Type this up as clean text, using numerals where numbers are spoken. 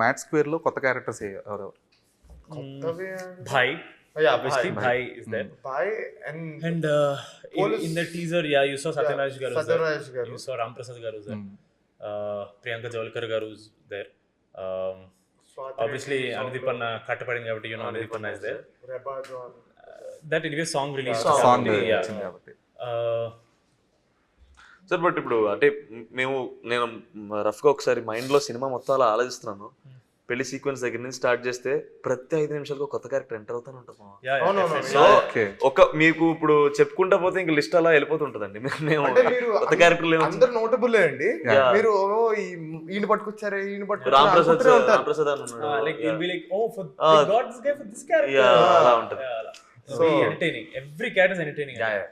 Mat square లో కొత్త characters ఎవరెవరు? Bhai. Yeah, Obviously, Bhai is there. Bhai and And in the teaser, you saw Satyanaraj Garu. Satyanaraj Garu. You saw Ram Prasad Garu there. Priyanka Javalkar Garu is there. Obviously, Anudipanna Kattapadin Gavati, Anudipanna is there. Reba John. That anyway song released. Song Yeah. వచ్చింది కాబట్టి. Sir but ఇప్పుడు అంటే నేను రఫ్గా ఒకసారి మైండ్లో cinema మొత్తం అలా ఆలోచిస్తున్నాను. పెళ్లి సీక్వెన్స్ దగ్గర నుంచి స్టార్ట్ చేస్తే ప్రతి 5 నిమిషాలకు కొత్త క్యారెక్టర్ ఎంటర్ అవుతానే ఉంటుంది. Yeah, No, no, no. definitely. So Okay. మీకు ఇప్పుడు చెప్పుకుంటా పోతే ఇంక లిస్ట్ అలా వెళ్ళిపోతుంటదండి. మేము అంటే మీరు కొత్త క్యారెక్టర్లు అందరు నోటబుల్ అండి. Yeah. మీరు ఈయన పట్టుకొచ్చారు ఈయన రామ్ ప్రసాద్ పట్టుకొచ్చారు రామ్ ప్రసాద్ అని ఉన్నాడు. Like they'll be like, oh, they got this guy for this character. Yeah, అలా ఉంటుంది. So entertaining. Every character is entertaining. Yeah, yeah.